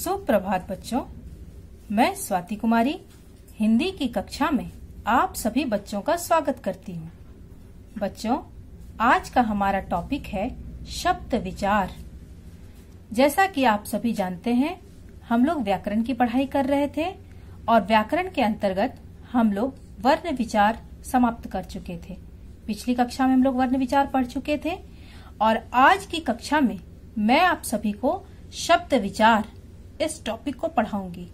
सुप्रभात बच्चों, मैं स्वाति कुमारी हिंदी की कक्षा में आप सभी बच्चों का स्वागत करती हूँ। बच्चों, आज का हमारा टॉपिक है शब्द विचार। जैसा कि आप सभी जानते हैं, हम लोग व्याकरण की पढ़ाई कर रहे थे और व्याकरण के अंतर्गत हम लोग वर्ण विचार समाप्त कर चुके थे। पिछली कक्षा में हम लोग वर्ण विचार पढ़ चुके थे और आज की कक्षा में मैं आप सभी को शब्द विचार इस टॉपिक को पढ़ाऊंगी।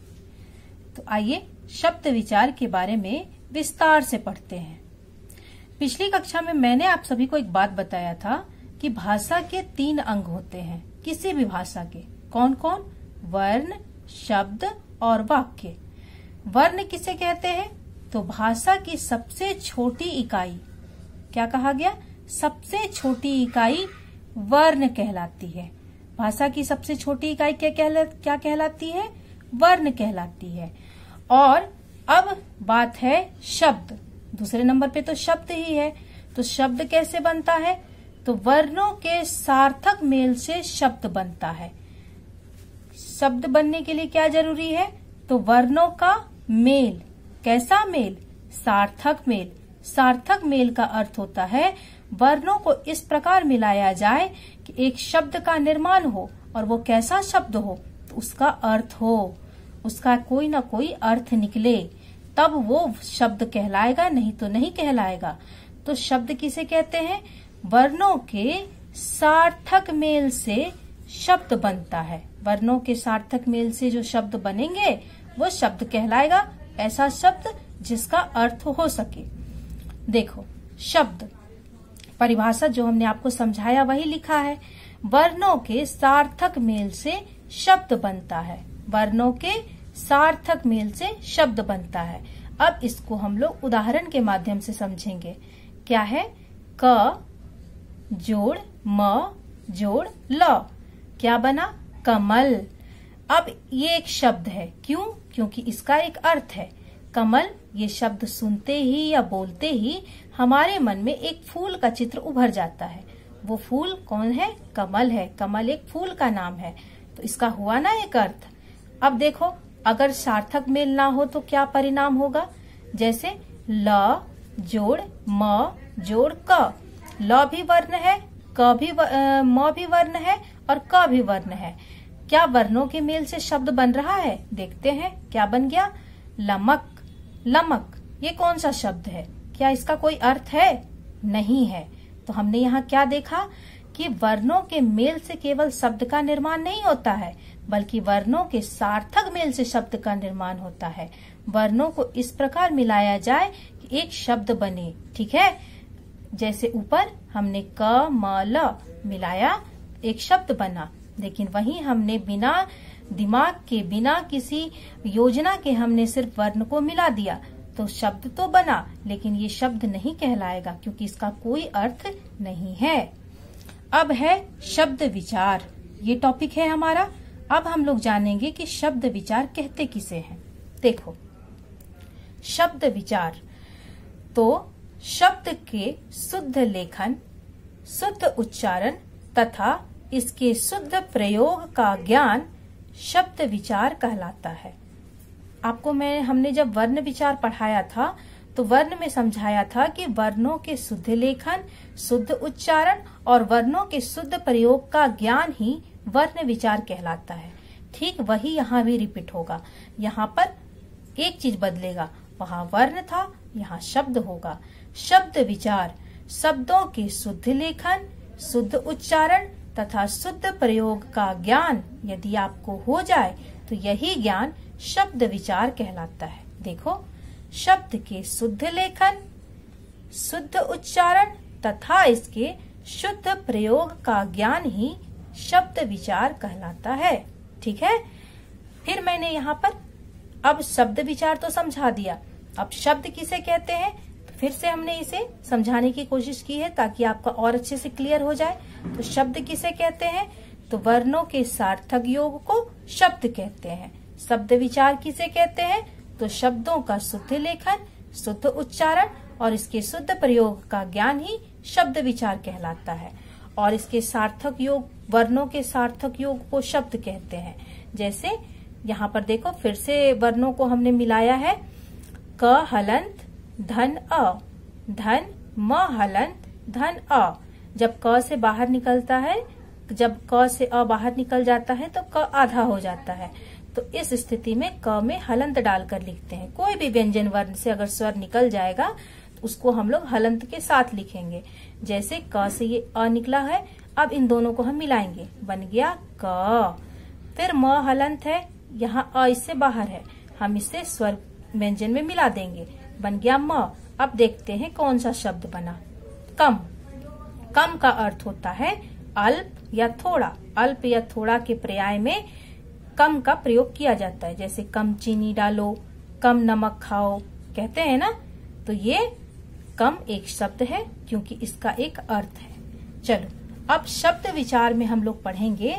तो आइए शब्द विचार के बारे में विस्तार से पढ़ते हैं। पिछली कक्षा में मैंने आप सभी को एक बात बताया था कि भाषा के 3 अंग होते हैं, किसी भी भाषा के। कौन कौन? वर्ण, शब्द और वाक्य। वर्ण किसे कहते हैं? तो भाषा की सबसे छोटी इकाई, क्या कहा गया? सबसे छोटी इकाई वर्ण कहलाती है। भाषा की सबसे छोटी इकाई क्या कहलाती है? वर्ण कहलाती है। और अब बात है शब्द। दूसरे नंबर पे तो शब्द ही है। तो शब्द कैसे बनता है? तो वर्णों के सार्थक मेल से शब्द बनता है। शब्द बनने के लिए क्या जरूरी है? तो वर्णों का मेल। कैसा मेल? सार्थक मेल। सार्थक मेल का अर्थ होता है वर्णों को इस प्रकार मिलाया जाए कि एक शब्द का निर्माण हो, और वो कैसा शब्द हो? तो उसका अर्थ हो, उसका कोई ना कोई अर्थ निकले, तब वो शब्द कहलाएगा, नहीं तो नहीं कहलाएगा। तो शब्द किसे कहते हैं? वर्णों के सार्थक मेल से शब्द बनता है। वर्णों के सार्थक मेल से जो शब्द बनेंगे वो शब्द कहलाएगा। ऐसा शब्द जिसका अर्थ हो सके। देखो, शब्द परिभाषा जो हमने आपको समझाया वही लिखा है। वर्णों के सार्थक मेल से शब्द बनता है। वर्णों के सार्थक मेल से शब्द बनता है। अब इसको हम लोग उदाहरण के माध्यम से समझेंगे। क्या है? क जोड़ म जोड़ ल, क्या बना? कमल। अब ये एक शब्द है। क्यों? क्योंकि इसका एक अर्थ है। कमल, ये शब्द सुनते ही या बोलते ही हमारे मन में एक फूल का चित्र उभर जाता है। वो फूल कौन है? कमल है। कमल एक फूल का नाम है। तो इसका हुआ ना एक अर्थ। अब देखो, अगर सार्थक मेल ना हो तो क्या परिणाम होगा? जैसे ल जोड़ म जोड़ क। ल भी वर्ण है, म भी वर्ण है और क भी वर्ण है। क्या वर्णों के मेल से शब्द बन रहा है? देखते हैं क्या बन गया। लमक। लमक ये कौन सा शब्द है? क्या इसका कोई अर्थ है? नहीं है। तो हमने यहाँ क्या देखा कि वर्णों के मेल से केवल शब्द का निर्माण नहीं होता है, बल्कि वर्णों के सार्थक मेल से शब्द का निर्माण होता है। वर्णों को इस प्रकार मिलाया जाए कि एक शब्द बने। ठीक है? जैसे ऊपर हमने क म ल मिलाया, एक शब्द बना। लेकिन वहीं हमने बिना दिमाग के, बिना किसी योजना के हमने सिर्फ वर्ण को मिला दिया, तो शब्द तो बना, लेकिन ये शब्द नहीं कहलाएगा क्योंकि इसका कोई अर्थ नहीं है। अब है शब्द विचार। ये टॉपिक है हमारा। अब हम लोग जानेंगे कि शब्द विचार कहते किसे हैं। देखो, शब्द विचार तो शब्द के शुद्ध लेखन, शुद्ध उच्चारण तथा इसके शुद्ध प्रयोग का ज्ञान शब्द विचार कहलाता है। आपको हमने जब वर्ण विचार पढ़ाया था तो वर्ण में समझाया था कि वर्णों के शुद्ध लेखन, शुद्ध उच्चारण और वर्णों के शुद्ध प्रयोग का ज्ञान ही वर्ण विचार कहलाता है। ठीक वही यहाँ भी रिपीट होगा। यहाँ पर एक चीज बदलेगा, वहाँ वर्ण था, यहाँ शब्द होगा। शब्द विचार शब्दों के शुद्ध लेखन, शुद्ध उच्चारण तथा शुद्ध प्रयोग का ज्ञान यदि आपको हो जाए तो यही ज्ञान शब्द विचार कहलाता है। देखो, शब्द के शुद्ध लेखन, शुद्ध उच्चारण तथा इसके शुद्ध प्रयोग का ज्ञान ही शब्द विचार कहलाता है। ठीक है? फिर मैंने यहाँ पर अब शब्द विचार तो समझा दिया। अब शब्द किसे कहते हैं फिर से हमने इसे समझाने की कोशिश की है ताकि आपका और अच्छे से क्लियर हो जाए। तो शब्द किसे कहते हैं? तो वर्णों के सार्थक योग को शब्द कहते हैं। शब्द विचार किसे कहते हैं? तो शब्दों का शुद्ध लेखन, शुद्ध उच्चारण और इसके शुद्ध प्रयोग का ज्ञान ही शब्द विचार कहलाता है। और इसके सार्थक योग, वर्णों के सार्थक योग को शब्द कहते हैं। जैसे यहाँ पर देखो फिर से वर्णों को हमने मिलाया है। क हलंत धन अ, धन म हलंत धन अ। जब क से बाहर निकलता है, जब क से अ बाहर निकल जाता है तो क आधा हो जाता है। तो इस स्थिति में क में हलंत डालकर लिखते हैं। कोई भी व्यंजन वर्ण से अगर स्वर निकल जाएगा तो उसको हम लोग हलंत के साथ लिखेंगे। जैसे क से ये अ निकला है, अब इन दोनों को हम मिलाएंगे, बन गया क। फिर म हलंत है, यहाँ अ इससे बाहर है, हम इसे स्वर व्यंजन में मिला देंगे, बन गया म। अब देखते हैं कौन सा शब्द बना। कम। कम का अर्थ होता है अल्प या थोड़ा। अल्प या थोड़ा के पर्याय में कम का प्रयोग किया जाता है। जैसे कम चीनी डालो, कम नमक खाओ, कहते हैं ना। तो ये कम एक शब्द है क्योंकि इसका एक अर्थ है। चलो अब शब्द विचार में हम लोग पढ़ेंगे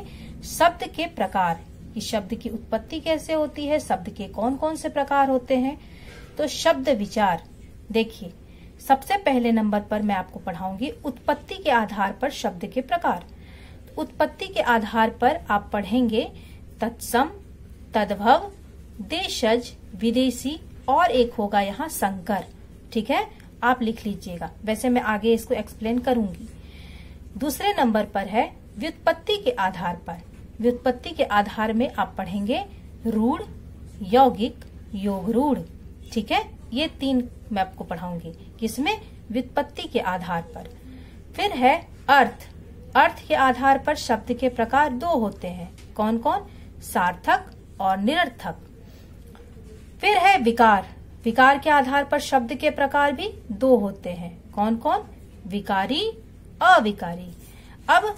शब्द के प्रकार, कि शब्द की उत्पत्ति कैसे होती है, शब्द के कौन कौन से प्रकार होते हैं। तो शब्द विचार देखिए, सबसे पहले नंबर पर मैं आपको पढ़ाऊंगी उत्पत्ति के आधार पर शब्द के प्रकार। उत्पत्ति के आधार पर आप पढ़ेंगे तत्सम, तद्भव, देशज, विदेशी और एक होगा यहाँ संकर। ठीक है, आप लिख लीजिएगा, वैसे मैं आगे इसको एक्सप्लेन करूंगी। दूसरे नंबर पर है व्युत्पत्ति के आधार पर। व्युत्पत्ति के आधार में आप पढ़ेंगे रूढ़, यौगिक, योग रूढ़। ठीक है, ये तीन मैं आपको पढ़ाऊंगी, किसमें, व्युत्पत्ति के आधार पर। फिर है अर्थ। अर्थ के आधार पर शब्द के प्रकार दो होते हैं, कौन कौन, सार्थक और निरर्थक। फिर है विकार। विकार के आधार पर शब्द के प्रकार भी दो होते हैं, कौन कौन, विकारी, अविकारी। अब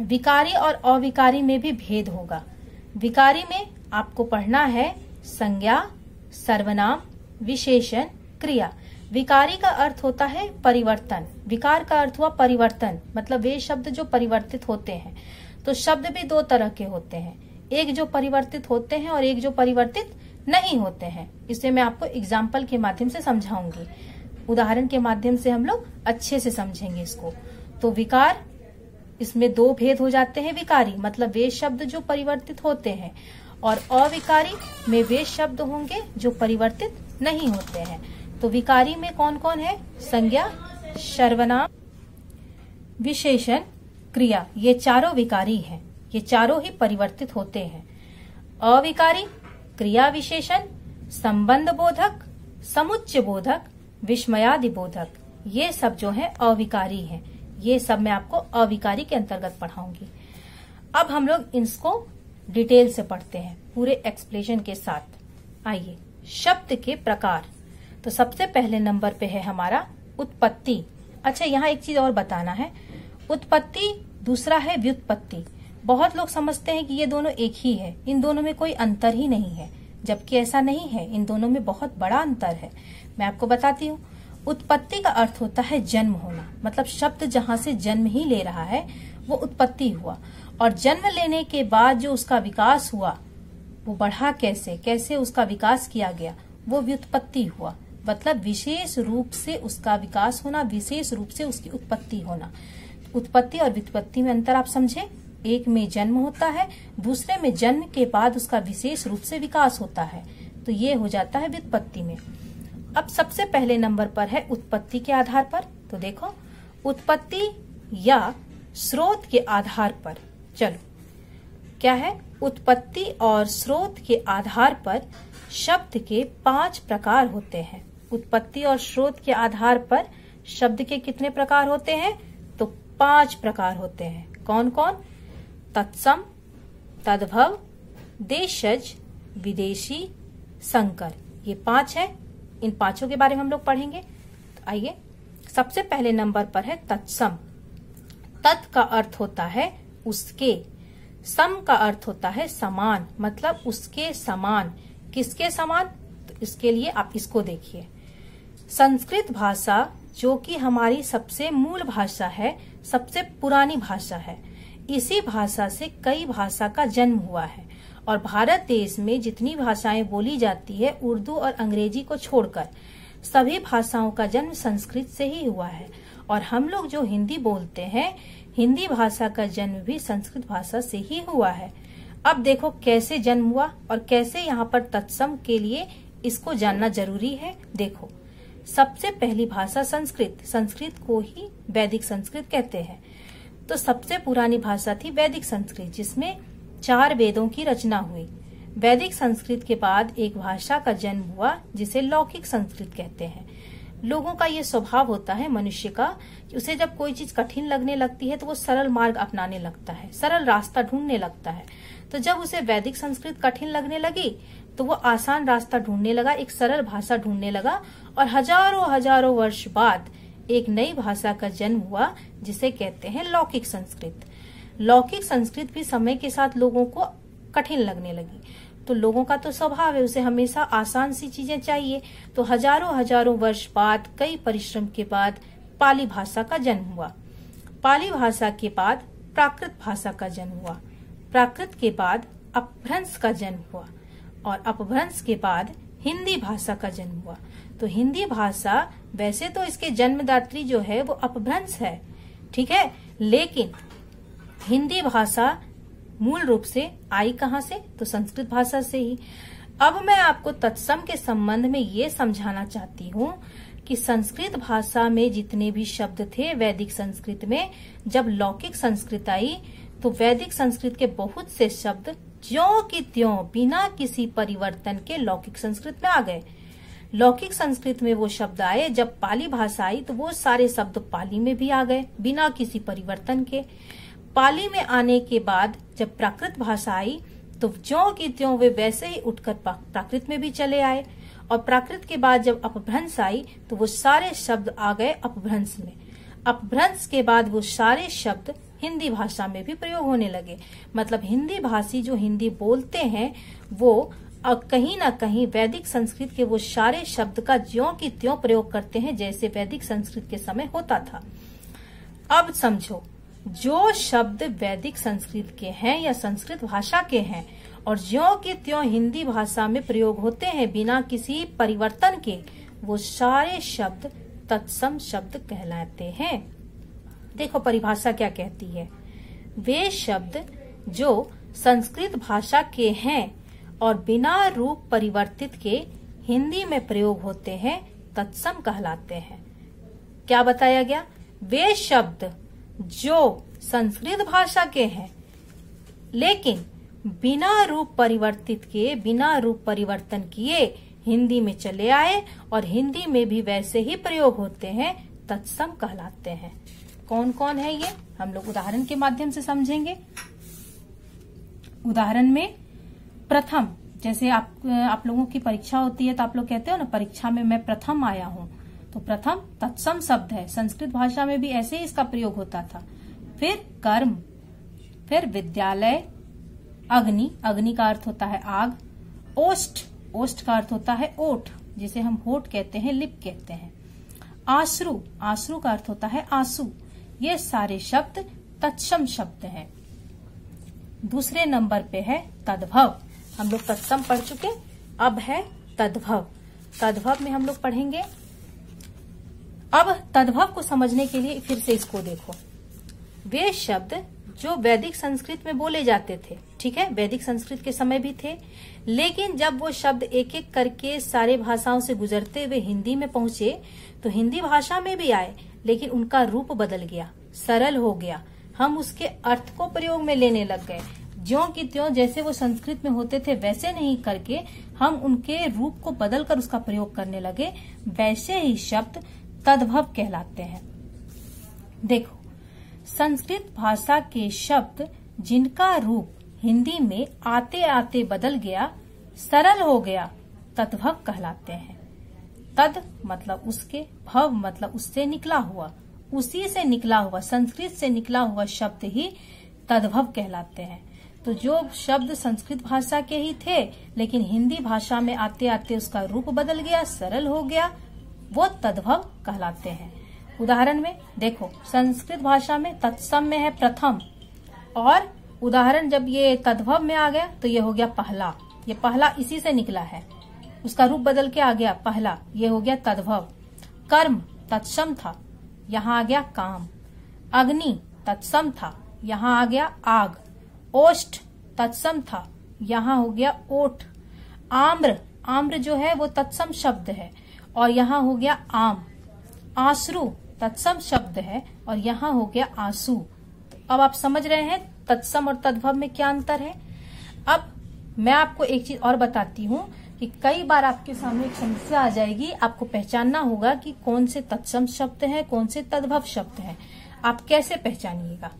विकारी और अविकारी में भी भेद होगा। विकारी में आपको पढ़ना है संज्ञा, सर्वनाम, विशेषण, क्रिया। विकारी का अर्थ होता है परिवर्तन। विकार का अर्थ हुआ परिवर्तन, मतलब वे शब्द जो परिवर्तित होते हैं। तो शब्द भी दो तरह के होते हैं, एक जो परिवर्तित होते हैं और एक जो परिवर्तित नहीं होते हैं। इसे मैं आपको एग्जाम्पल के माध्यम से समझाऊंगी, उदाहरण के माध्यम से हम लोग अच्छे से समझेंगे इसको। तो विकार, इसमें दो भेद हो जाते हैं। विकारी मतलब वे शब्द जो परिवर्तित होते हैं, और अविकारी में वे शब्द होंगे जो परिवर्तित नहीं होते हैं। तो विकारी में कौन कौन है, संज्ञा, सर्वनाम, विशेषण, क्रिया, ये चारों विकारी हैं। ये चारों ही परिवर्तित होते हैं। अविकारी क्रिया विशेषण, संबंध बोधक, समुच्चय बोधक, विस्मयादि बोधक, ये सब जो है अविकारी हैं। ये सब मैं आपको अविकारी के अंतर्गत पढ़ाऊंगी। अब हम लोग इसको डिटेल से पढ़ते हैं पूरे एक्सप्लेनेशन के साथ। आइए, शब्द के प्रकार। तो सबसे पहले नंबर पे है हमारा उत्पत्ति। अच्छा, यहाँ एक चीज और बताना है, उत्पत्ति, दूसरा है व्युत्पत्ति। बहुत लोग समझते हैं कि ये दोनों एक ही है, इन दोनों में कोई अंतर ही नहीं है, जबकि ऐसा नहीं है, इन दोनों में बहुत बड़ा अंतर है। मैं आपको बताती हूँ। उत्पत्ति का अर्थ होता है जन्म होना, मतलब शब्द जहाँ से जन्म ही ले रहा है वो उत्पत्ति हुआ। और जन्म लेने के बाद जो उसका विकास हुआ, वो बढ़ा कैसे, कैसे उसका विकास किया गया, वो व्युत्पत्ति हुआ। मतलब विशेष रूप से उसका विकास होना, विशेष रूप से उसकी उत्पत्ति होना। उत्पत्ति और व्युत्पत्ति में अंतर आप समझे। एक में जन्म होता है, दूसरे में जन्म के बाद उसका विशेष रूप से विकास होता है, तो ये हो जाता है व्युत्पत्ति में। अब सबसे पहले नंबर पर है उत्पत्ति के आधार पर। तो देखो, उत्पत्ति या स्रोत के आधार पर, चलो क्या है, उत्पत्ति और स्रोत के आधार पर शब्द के 5 प्रकार होते हैं। उत्पत्ति और स्रोत के आधार पर शब्द के कितने प्रकार होते हैं, तो 5 प्रकार होते हैं। कौन कौन, तत्सम, तद्भव, देशज, विदेशी, संकर, ये 5 है। इन 5 के बारे में हम लोग पढ़ेंगे। तो आइए, सबसे पहले नंबर पर है तत्सम। तत् का अर्थ होता है उसके, सम का अर्थ होता है समान, मतलब उसके समान। किसके समान, तो इसके लिए आप इसको देखिए। संस्कृत भाषा जो कि हमारी सबसे मूल भाषा है, सबसे पुरानी भाषा है, इसी भाषा से कई भाषा का जन्म हुआ है। और भारत देश में जितनी भाषाएं बोली जाती है, उर्दू और अंग्रेजी को छोड़कर सभी भाषाओं का जन्म संस्कृत से ही हुआ है। और हम लोग जो हिंदी बोलते हैं, हिंदी भाषा का जन्म भी संस्कृत भाषा से ही हुआ है। अब देखो कैसे जन्म हुआ और कैसे यहाँ पर तत्सम के लिए इसको जानना जरूरी है। देखो, सबसे पहली भाषा संस्कृत, संस्कृत को ही वैदिक संस्कृत कहते हैं। तो सबसे पुरानी भाषा थी वैदिक संस्कृत, जिसमें 4 वेदों की रचना हुई। वैदिक संस्कृत के बाद एक भाषा का जन्म हुआ जिसे लौकिक संस्कृत कहते हैं। लोगों का ये स्वभाव होता है मनुष्य का कि उसे जब कोई चीज कठिन लगने लगती है तो वो सरल मार्ग अपनाने लगता है, सरल रास्ता ढूंढने लगता है। तो जब उसे वैदिक संस्कृत कठिन लगने लगी तो वो आसान रास्ता ढूंढने लगा, एक सरल भाषा ढूंढने लगा और हजारों वर्ष बाद एक नई भाषा का जन्म हुआ जिसे कहते हैं लौकिक संस्कृत। लौकिक संस्कृत भी समय के साथ लोगों को कठिन लगने लगी। तो लोगों का तो स्वभाव है, उसे हमेशा आसान सी चीजें चाहिए। तो हजारों वर्ष बाद, कई परिश्रम के बाद पाली भाषा का जन्म हुआ। पाली भाषा के बाद प्राकृत भाषा का जन्म हुआ। प्राकृत के बाद अपभ्रंश का जन्म हुआ और अपभ्रंश के बाद हिंदी भाषा का जन्म हुआ। तो हिंदी भाषा, वैसे तो इसके जन्मदात्री जो है वो अपभ्रंश है, ठीक है, लेकिन हिंदी भाषा मूल रूप से आई कहाँ से? तो संस्कृत भाषा से ही। अब मैं आपको तत्सम के संबंध में ये समझाना चाहती हूँ कि संस्कृत भाषा में जितने भी शब्द थे वैदिक संस्कृत में, जब लौकिक संस्कृत आई तो वैदिक संस्कृत के बहुत से शब्द ज्यों की त्यों बिना किसी परिवर्तन के लौकिक संस्कृत में आ गए। लौकिक संस्कृत में वो शब्द आए, जब पाली भाषा आई तो वो सारे शब्द पाली में भी आ गए बिना किसी परिवर्तन के। पाली में आने के बाद जब प्राकृत भाषा आई तो ज्यों की त्यों वे वैसे ही उठकर प्राकृत में भी चले आए। और प्राकृत के बाद जब अपभ्रंश आई तो वो सारे शब्द आ गए अपभ्रंश में। अपभ्रंश के बाद वो सारे शब्द हिंदी भाषा में भी प्रयोग होने लगे। मतलब हिंदी भाषी जो हिंदी बोलते हैं वो कहीं ना कहीं वैदिक संस्कृत के वो सारे शब्द का ज्यों की त्यों प्रयोग करते हैं जैसे वैदिक संस्कृत के समय होता था। अब समझो, जो शब्द वैदिक संस्कृत के हैं या संस्कृत भाषा के हैं और ज्यों की त्यों हिंदी भाषा में प्रयोग होते हैं बिना किसी परिवर्तन के, वो सारे शब्द तत्सम शब्द कहलाते हैं। देखो परिभाषा क्या कहती है। वे शब्द जो संस्कृत भाषा के हैं और बिना रूप परिवर्तित के हिंदी में प्रयोग होते हैं तत्सम कहलाते हैं। क्या बताया गया? वे शब्द जो संस्कृत भाषा के हैं लेकिन बिना रूप परिवर्तित के, बिना रूप परिवर्तन किए हिंदी में चले आए और हिंदी में भी वैसे ही प्रयोग होते हैं, तत्सम कहलाते हैं। कौन कौन है ये हम लोग उदाहरण के माध्यम से समझेंगे। उदाहरण में प्रथम, जैसे आप लोगों की परीक्षा होती है तो आप लोग कहते हो ना परीक्षा में मैं प्रथम आया हूँ, तो प्रथम तत्सम शब्द है। संस्कृत भाषा में भी ऐसे ही इसका प्रयोग होता था। फिर कर्म, फिर विद्यालय, अग्नि, अग्नि का अर्थ होता है आग, ओष्ठ, ओष्ठ का अर्थ होता है ओठ, जिसे हम होठ कहते हैं, लिप कहते हैं, आश्रु, आश्रु का अर्थ होता है आंसू। ये सारे शब्द तत्सम शब्द हैं। दूसरे नंबर पे है तद्भव। हम लोग तत्सम पढ़ चुके, अब है तद्भव। तद्भव में हम लोग पढ़ेंगे। अब तद्भव को समझने के लिए फिर से इसको देखो। वे शब्द जो वैदिक संस्कृत में बोले जाते थे, ठीक है, वैदिक संस्कृत के समय भी थे, लेकिन जब वो शब्द एक एक करके सारे भाषाओं से गुजरते हुए हिंदी में पहुंचे तो हिंदी भाषा में भी आए, लेकिन उनका रूप बदल गया, सरल हो गया। हम उसके अर्थ को प्रयोग में लेने लग गए। ज्यों की त्यों जैसे वो संस्कृत में होते थे वैसे नहीं करके हम उनके रूप को बदलकर उसका प्रयोग करने लगे। वैसे ही शब्द तद्भव कहलाते हैं। देखो, संस्कृत भाषा के शब्द जिनका रूप हिंदी में आते आते बदल गया, सरल हो गया, तद्भव कहलाते हैं। तद मतलब उसके, भव मतलब उससे निकला हुआ, उसी से निकला हुआ, संस्कृत से निकला हुआ शब्द ही तद्भव कहलाते हैं। तो जो शब्द संस्कृत भाषा के ही थे लेकिन हिंदी भाषा में आते आते उसका रूप बदल गया, सरल हो गया, वो तद्भव कहलाते हैं। उदाहरण में देखो, संस्कृत भाषा में तत्सम में है प्रथम, और उदाहरण जब ये तद्भव में आ गया तो ये हो गया पहला। ये पहला इसी से निकला है, उसका रूप बदल के आ गया पहला, ये हो गया तद्भव। कर्म तत्सम था, यहाँ आ गया काम। अग्नि तत्सम था, यहाँ आ गया आग। ओष्ठ तत्सम था, यहाँ हो गया ओठ। आम्र, आम्र जो है वो तत्सम शब्द है और यहाँ हो गया आम। आंसू तत्सम शब्द है और यहाँ हो गया आंसू। अब आप समझ रहे हैं तत्सम और तद्भव में क्या अंतर है। अब मैं आपको एक चीज और बताती हूँ कि कई बार आपके सामने एक समस्या आ जाएगी, आपको पहचानना होगा कि कौन से तत्सम शब्द हैं, कौन से तद्भव शब्द हैं। आप कैसे पहचानिएगा,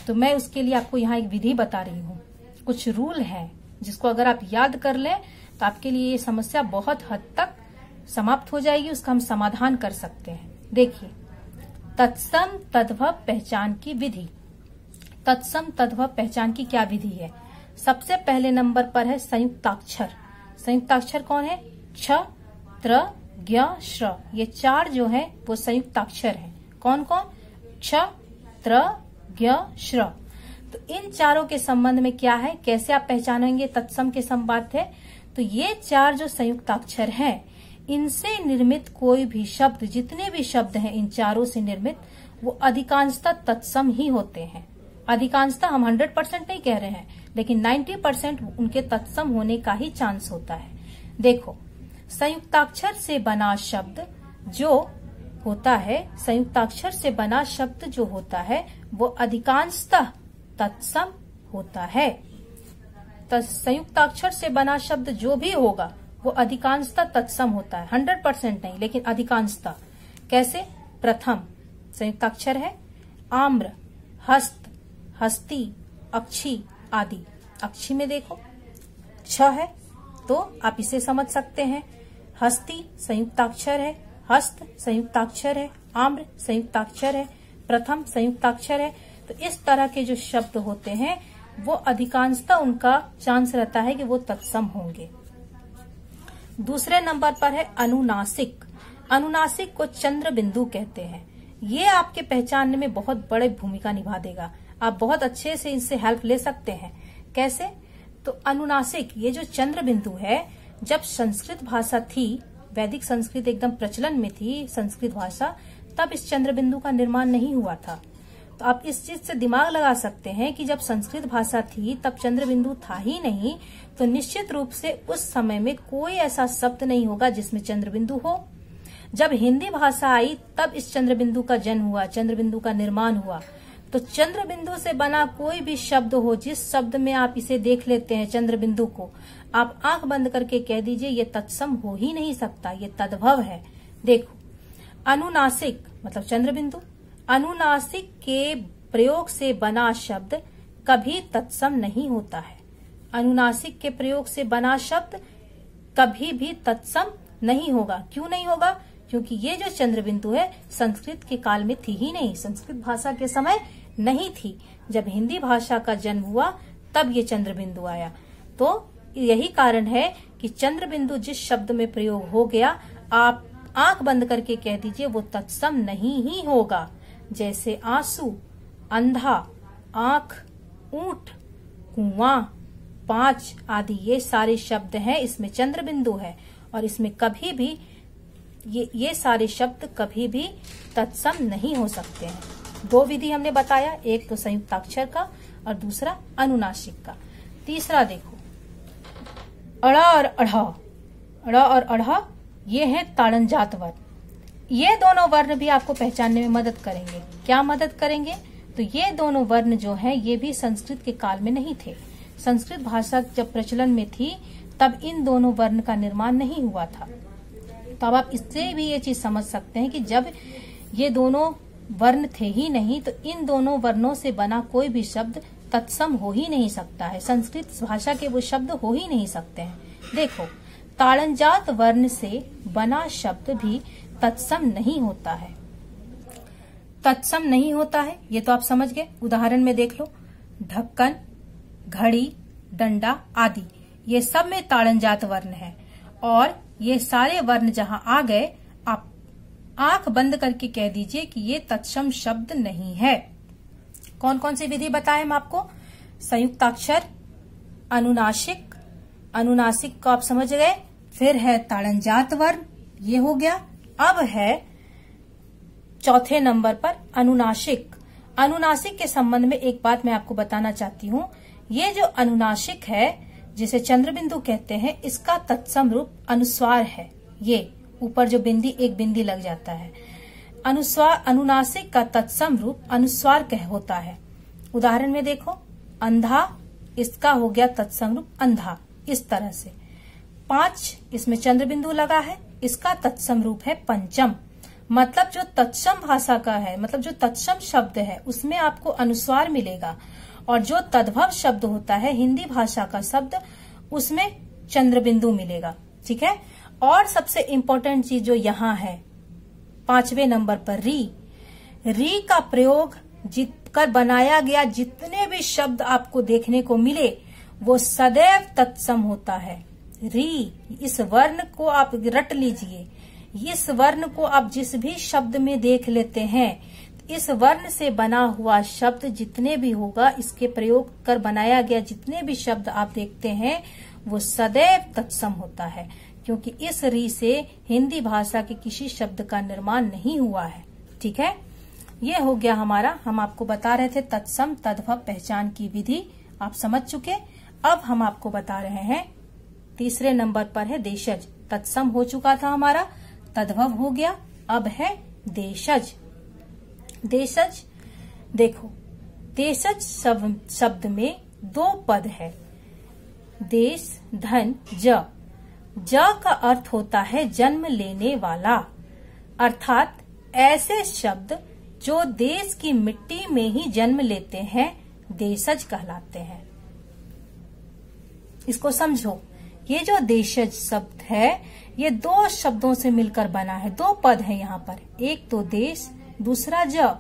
तो मैं उसके लिए आपको यहाँ एक विधि बता रही हूँ। कुछ रूल है जिसको अगर आप याद कर लें तो आपके लिए ये समस्या बहुत हद तक समाप्त हो जाएगी, उसका हम समाधान कर सकते हैं। देखिए, तत्सम तद्भव पहचान की विधि। तत्सम तद्भव पहचान की क्या विधि है। सबसे पहले नंबर पर है संयुक्ताक्षर। संयुक्ताक्षर कौन है? क्ष, त्र, ज्ञ, श्र। ये चार जो है वो संयुक्ताक्षर हैं। कौन कौन? क्ष, त्र, ज्ञ, श्र। तो इन चारों के संबंध में क्या है, कैसे आप पहचानेंगे तत्सम के संबंध है। तो ये चार जो संयुक्ताक्षर हैं, इनसे निर्मित कोई भी शब्द, जितने भी शब्द हैं इन चारों से निर्मित, वो अधिकांशतः तत्सम ही होते हैं। अधिकांशतः हम 100% नहीं कह रहे हैं, लेकिन 90% उनके तत्सम होने का ही चांस होता है। देखो, संयुक्ताक्षर से बना शब्द जो होता है, संयुक्ताक्षर से बना शब्द जो होता है वो अधिकांशतः तत्सम होता है। संयुक्ताक्षर से बना शब्द जो भी होगा वो अधिकांशतः तत्सम होता है, 100% नहीं, लेकिन अधिकांशतः। कैसे? प्रथम संयुक्ताक्षर है आम्र, हस्त, हस्ती, अक्षी आदि। अक्षी में देखो छ है तो आप इसे समझ सकते हैं। हस्ती संयुक्ताक्षर है, हस्त संयुक्ताक्षर है, आम्र संयुक्ताक्षर है, प्रथम संयुक्ताक्षर है। तो इस तरह के जो शब्द होते हैं वो अधिकांशतः उनका चांस रहता है कि वो तत्सम होंगे। दूसरे नंबर पर है अनुनासिक। अनुनासिक को चंद्र बिंदु कहते हैं। ये आपके पहचानने में बहुत बड़ी भूमिका निभा देगा। आप बहुत अच्छे से इनसे हेल्प ले सकते हैं। कैसे? तो अनुनासिक, ये जो चंद्र बिंदु है, जब संस्कृत भाषा थी, वैदिक संस्कृत एकदम प्रचलन में थी संस्कृत भाषा, तब इस चंद्र बिंदु का निर्माण नहीं हुआ था। तो आप इस चीज से दिमाग लगा सकते हैं कि जब संस्कृत भाषा थी तब चंद्र बिंदु था ही नहीं, तो निश्चित रूप से उस समय में कोई ऐसा शब्द नहीं होगा जिसमें चंद्र बिंदु हो। जब हिंदी भाषा आई तब इस चंद्र बिंदु का जन्म हुआ, चंद्र बिंदु का निर्माण हुआ। तो चंद्र बिंदु से बना कोई भी शब्द हो, जिस शब्द में आप इसे देख लेते हैं चंद्र बिंदु को, आप आंख बंद करके कह दीजिए ये तत्सम हो ही नहीं सकता, ये तद्भव है। देखो, अनुनासिक मतलब चंद्र बिंदु, अनुनासिक के प्रयोग से बना शब्द कभी तत्सम नहीं होता है। अनुनासिक के प्रयोग से बना शब्द कभी भी तत्सम नहीं होगा। क्यों नहीं होगा? क्योंकि ये जो चंद्र बिंदु है संस्कृत के काल में थी ही नहीं, संस्कृत भाषा के समय नहीं थी। जब हिंदी भाषा का जन्म हुआ तब ये चंद्र बिंदु आया। तो यही कारण है कि चंद्र बिंदु जिस शब्द में प्रयोग हो गया, आप आंख बंद करके कह दीजिए वो तत्सम नहीं ही होगा। जैसे आंसू, अंधा, आंख, ऊंट, कुआं, पांच आदि, ये सारे शब्द हैं, इसमें चंद्र बिंदु है और इसमें कभी भी ये सारे शब्द कभी भी तत्सम नहीं हो सकते हैं। दो विधि हमने बताया, एक तो संयुक्ताक्षर का और दूसरा अनुनासिक का। तीसरा देखो, अड़ा और अढ़ा। अड़ा और अढ़ा ये है ताड़नजात वर्ण। ये दोनों वर्ण भी आपको पहचानने में मदद करेंगे। क्या मदद करेंगे? तो ये दोनों वर्ण जो हैं ये भी संस्कृत के काल में नहीं थे। संस्कृत भाषा जब प्रचलन में थी तब इन दोनों वर्ण का निर्माण नहीं हुआ था। तो अब आप इससे भी ये चीज समझ सकते हैं कि जब ये दोनों वर्ण थे ही नहीं, तो इन दोनों वर्णों से बना कोई भी शब्द तत्सम हो ही नहीं सकता है। संस्कृत भाषा के वो शब्द हो ही नहीं सकते हैं। देखो, ताड़नजात वर्ण से बना शब्द भी तत्सम नहीं होता है। तत्सम नहीं होता है, ये तो आप समझ गए। उदाहरण में देख लो, ढक्कन, घड़ी, डंडा आदि, ये सब में ताड़नजात वर्ण है। और ये सारे वर्ण जहां आ गए, आप आंख बंद करके कह दीजिए कि ये तत्सम शब्द नहीं है। कौन कौन सी विधि बताएं हम आपको? संयुक्ताक्षर, अनुनासिक, अनुनासिक को आप समझ गए। फिर है ताड़नजात वर्ण, ये हो गया। अब है चौथे नंबर पर अनुनासिक। अनुनासिक के संबंध में एक बात मैं आपको बताना चाहती हूँ। ये जो अनुनासिक है जिसे चंद्रबिंदु कहते हैं, इसका तत्सम रूप अनुस्वार है। ये ऊपर जो एक बिंदी लग जाता है, अनुनासिक का तत्सम रूप अनुस्वार होता है। उदाहरण में देखो, अंधा, इसका हो गया तत्सम रूप अंधा, इस तरह से। 5 इसमें चंद्रबिंदु लगा है, इसका तत्सम रूप है पंचम। मतलब जो तत्सम भाषा का है, मतलब जो तत्सम शब्द है, उसमें आपको अनुस्वार मिलेगा, और जो तद्भव शब्द होता है हिंदी भाषा का शब्द, उसमें चंद्रबिंदु मिलेगा। ठीक है। और सबसे इम्पोर्टेंट चीज जो यहाँ है 5वें नंबर पर, री का प्रयोग कर बनाया गया जितने भी शब्द आपको देखने को मिले वो सदैव तत्सम होता है। री, इस वर्ण को आप रट लीजिए। इस वर्ण को आप जिस भी शब्द में देख लेते हैं, इस वर्ण से बना हुआ शब्द जितने भी होगा, इसके प्रयोग कर बनाया गया जितने भी शब्द आप देखते हैं, वो सदैव तत्सम होता है, क्योंकि इस री से हिंदी भाषा के किसी शब्द का निर्माण नहीं हुआ है। ठीक है। ये हो गया हमारा, हम आपको बता रहे थे तत्सम तद्भव पहचान की विधि, आप समझ चुके। अब हम आपको बता रहे हैं 3रे नंबर पर है देशज। तत्सम हो चुका था हमारा, तद्भव हो गया, अब है देशज। देशज देखो, देशज शब्द में 2 पद है, देश, धन, ज। ज का अर्थ होता है जन्म लेने वाला, अर्थात ऐसे शब्द जो देश की मिट्टी में ही जन्म लेते हैं देशज कहलाते हैं। इसको समझो, ये जो देशज शब्द है ये 2 शब्दों से मिलकर बना है, 2 पद है यहाँ पर, एक तो देश, दूसरा ज।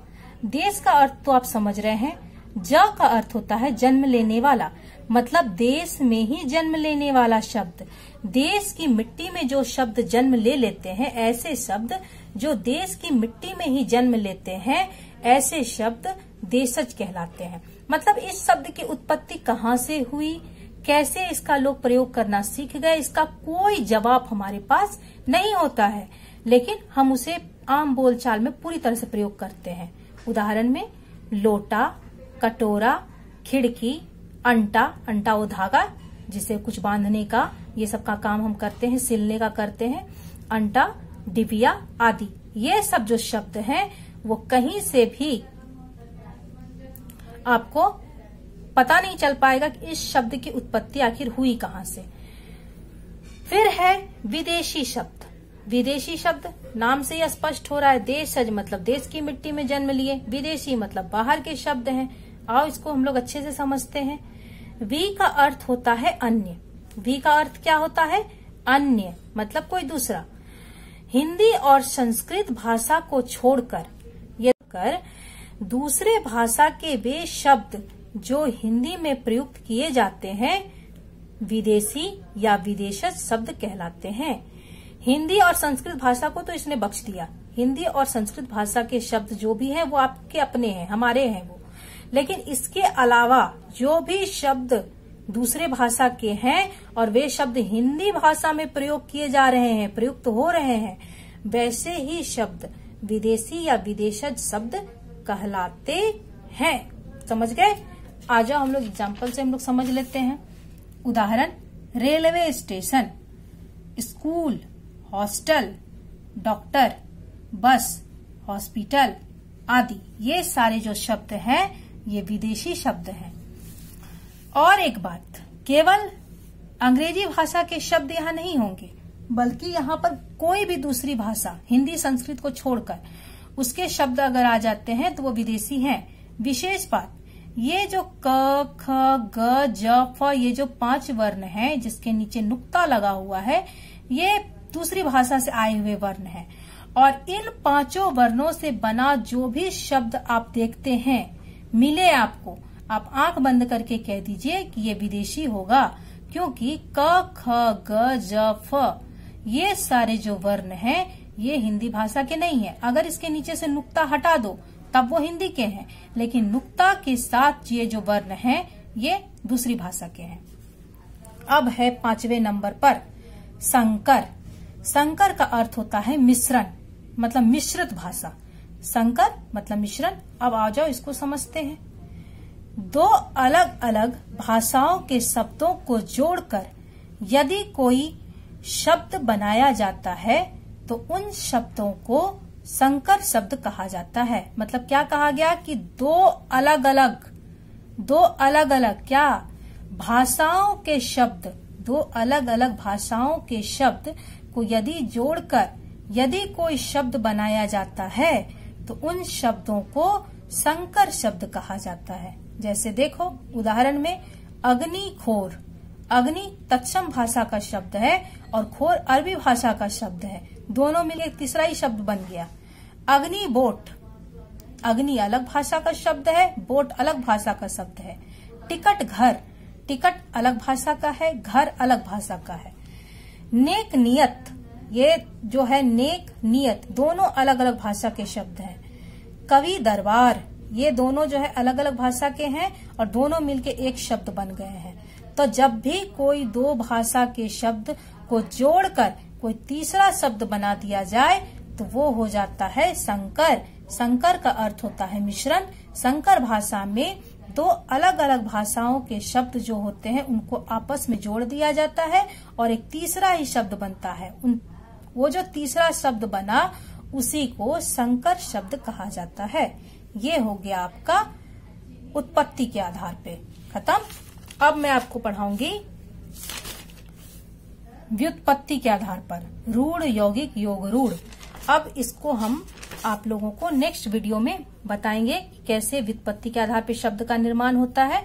देश का अर्थ तो आप समझ रहे हैं, ज का अर्थ होता है जन्म लेने वाला, मतलब देश में ही जन्म लेने वाला शब्द। देश की मिट्टी में जो शब्द जन्म ले लेते हैं, ऐसे शब्द जो देश की मिट्टी में ही जन्म लेते हैं, ऐसे शब्द देशज कहलाते हैं। मतलब इस शब्द की उत्पत्ति कहाँ से हुई, कैसे इसका लोग प्रयोग करना सीख गए, इसका कोई जवाब हमारे पास नहीं होता है, लेकिन हम उसे आम बोलचाल में पूरी तरह से प्रयोग करते हैं। उदाहरण में लोटा, कटोरा, खिड़की, अंटा, अंटा वो धागा जिसे कुछ बांधने का, ये सब का काम हम करते हैं, सिलने का करते हैं, अंटा, डिबिया आदि। ये सब जो शब्द हैं वो कहीं से भी आपको पता नहीं चल पाएगा कि इस शब्द की उत्पत्ति आखिर हुई कहाँ से। फिर है विदेशी शब्द। विदेशी शब्द नाम से ही स्पष्ट हो रहा है, देशज मतलब देश की मिट्टी में जन्म लिए, विदेशी मतलब बाहर के शब्द हैं। आओ इसको हम लोग अच्छे से समझते हैं। वी का अर्थ होता है अन्य। वी का अर्थ क्या होता है? अन्य, मतलब कोई दूसरा। हिंदी और संस्कृत भाषा को छोड़कर दूसरे भाषा के वे शब्द जो हिंदी में प्रयुक्त किए जाते हैं विदेशी या विदेशज शब्द कहलाते हैं। हिंदी और संस्कृत भाषा को तो इसने बख्श दिया, हिंदी और संस्कृत भाषा के शब्द जो भी हैं वो आपके अपने हैं, हमारे हैं वो, लेकिन इसके अलावा जो भी शब्द दूसरे भाषा के हैं और वे शब्द हिंदी भाषा में प्रयोग किए जा रहे हैं, प्रयुक्त हो रहे हैं, वैसे ही शब्द विदेशी या विदेशज शब्द कहलाते हैं। समझ गए? आ जाओ हम लोग एग्जाम्पल से हम लोग समझ लेते हैं। उदाहरण, railway station, school, hostel, doctor, बस, हॉस्पिटल आदि, ये सारे जो शब्द हैं ये विदेशी शब्द हैं। और एक बात, केवल अंग्रेजी भाषा के शब्द यहाँ नहीं होंगे, बल्कि यहाँ पर कोई भी दूसरी भाषा हिंदी संस्कृत को छोड़कर उसके शब्द अगर आ जाते हैं तो वो विदेशी हैं। विशेष बात, ये जो क, ख, ग, ज, फ, ये जो 5 वर्ण हैं जिसके नीचे नुक्ता लगा हुआ है, ये दूसरी भाषा से आए हुए वर्ण हैं। और इन 5 वर्णों से बना जो भी शब्द आप देखते हैं मिले आपको, आप आंख बंद करके कह दीजिए कि ये विदेशी होगा, क्योंकि क, ख, ग, ज, फ ये सारे जो वर्ण हैं ये हिंदी भाषा के नहीं है। अगर इसके नीचे से नुक्ता हटा दो तब वो हिंदी के हैं, लेकिन नुक्ता के साथ ये जो वर्ण हैं ये दूसरी भाषा के हैं। अब है 5वें नंबर पर संकर। संकर का अर्थ होता है मिश्रण, मतलब मिश्रित भाषा। संकर मतलब मिश्रण। अब आ जाओ इसको समझते हैं। दो अलग अलग भाषाओं के शब्दों को जोड़कर यदि कोई शब्द बनाया जाता है तो उन शब्दों को संकर शब्द कहा जाता है। मतलब क्या कहा गया कि दो अलग अलग क्या भाषाओं के शब्द, दो अलग अलग भाषाओं के शब्द को यदि जोड़कर यदि कोई शब्द बनाया जाता है तो उन शब्दों को संकर शब्द कहा जाता है। जैसे देखो उदाहरण में अग्निखोर, अग्नि तत्सम भाषा का शब्द है और खोर अरबी भाषा का शब्द है, दोनों मिलकर एक तीसरा ही शब्द बन गया। अग्नि बोट, अग्नि अलग भाषा का शब्द है, बोट अलग भाषा का शब्द है। टिकट घर, टिकट अलग भाषा का है, घर अलग भाषा का है। नेक नियत, ये जो है नेक नियत दोनों अलग अलग भाषा के शब्द हैं। कवि दरबार, ये दोनों जो है अलग अलग भाषा के हैं और दोनों मिलके एक शब्द बन गए हैं। तो जब भी कोई दो भाषा के शब्द को जोड़कर कोई तीसरा शब्द बना दिया जाए तो वो हो जाता है संकर। संकर का अर्थ होता है मिश्रण। संकर भाषा में दो अलग अलग भाषाओं के शब्द जो होते हैं उनको आपस में जोड़ दिया जाता है और एक तीसरा ही शब्द बनता है। वो जो तीसरा शब्द बना उसी को संकर शब्द कहा जाता है। ये हो गया आपका उत्पत्ति के आधार पे खत्म। अब मैं आपको पढ़ाऊंगी व्युत्पत्ति के आधार पर, रूढ़, यौगिक, योग रूढ़। अब इसको हम आप लोगों को नेक्स्ट वीडियो में बताएंगे कि कैसे व्युत्पत्ति के आधार पर शब्द का निर्माण होता है।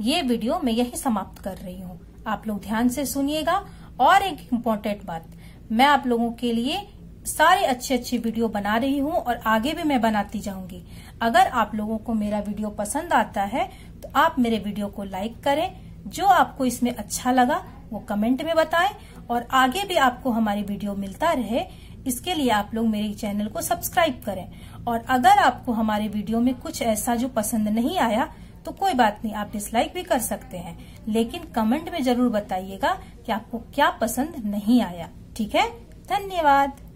ये वीडियो मैं यही समाप्त कर रही हूँ। आप लोग ध्यान से सुनिएगा। और एक इम्पोर्टेंट बात, मैं आप लोगों के लिए सारे अच्छे वीडियो बना रही हूँ और आगे भी मैं बनाती जाऊंगी। अगर आप लोगों को मेरा वीडियो पसंद आता है तो आप मेरे वीडियो को लाइक करें, जो आपको इसमें अच्छा लगा वो कमेंट में बताएं और आगे भी आपको हमारी वीडियो मिलता रहे इसके लिए आप लोग मेरे चैनल को सब्सक्राइब करें। और अगर आपको हमारे वीडियो में कुछ ऐसा जो पसंद नहीं आया तो कोई बात नहीं, आप डिसलाइक भी कर सकते हैं, लेकिन कमेंट में जरूर बताइएगा कि आपको क्या पसंद नहीं आया। ठीक है, धन्यवाद।